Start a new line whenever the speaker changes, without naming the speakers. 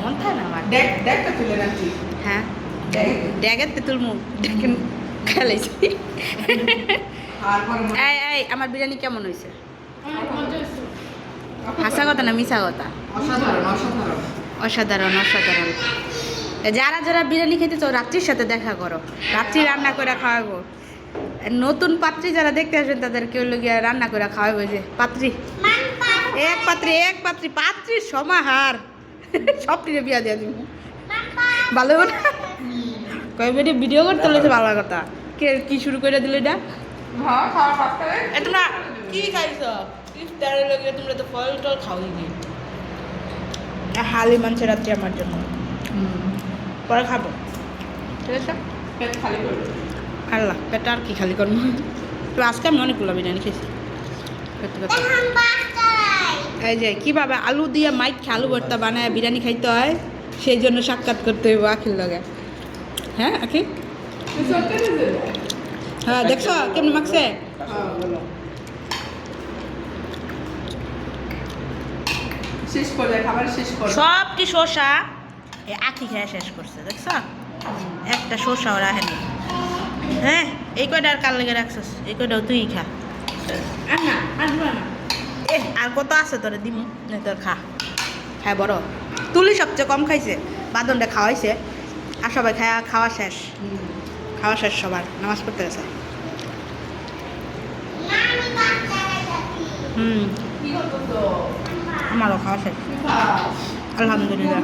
মন থাকে না আমার
ডেকটা তুলে রাখছি।
হ্যাঁ ড্যাগের তেঁতুল মুখ ড্যাগের খেলাইছি এই আমার বিরিয়ানি কেমন হয়েছে? হাসা কথা না মিশা কথা?
অসাধারণ অসাধারণ
অসাধারণ অসাধারণ। যারা যারা বিরিয়ানি খেতে চাও রাত্রির সাথে দেখা করো, রাত্রি রান্না করে খাওয়াবো। নতুন পাত্রী যারা দেখতে আসবেন তাদেরকে হলো গিয়ে রান্না করে খাওয়াবো। যে পাত্রী এক পাত্রী পাত্রীর সমাহার সবটিরে বিয়া দিয়ে দিব। ভালো না কয় মিনিট ভিডিও করতে হলেছে ভালো কথা। কে কি শুরু করে দিল এটা? তোমরা কি খাইছ? ইফতারের লগে তোমরা তো ফল টল খাওয়াই নি। হালি মাংস রাত্রি আমার জন্য পরে খাবো, ঠিক আছে?
পেট খালি করবে।
আল্লাহ পেটটা আর কি খালি করবো। তো আজকে আমি অনেকগুলো বিরিয়ানি খেয়েছি। সত্যি কথা। এই যে কীভাবে আলু দিয়ে মাইক আলু ভর্তা বানায় বিরিয়ানি খাইতে হয়, সেই জন্য সাক্ষাৎ করতে হইব আখির লগে। হ্যাঁ আখি, হ্যাঁ দেখছো কেমন মাখছে?
শেষ করে খাবার শেষ করে
সবটি শসা এই আখি খেয়ে শেষ করছে, দেখছো? একটা শসাও রাখেনি। হ্যাঁ এই কয়টা আর কার লেগে রাখছিস? এই কয়টাও তুই খা। আর কত আছে তোরে দিমু না তোর খা। হ্যাঁ বড় তুলি সবচেয়ে কম খাইছে, বাদনটা খাওয়াইছে। আর সবাই খাওয়া শেষ, খাওয়া শেষ সবার, নামাজ পড়তে গেছে। আমারও খাওয়া শেষ, আলহামদুলিল্লাহ।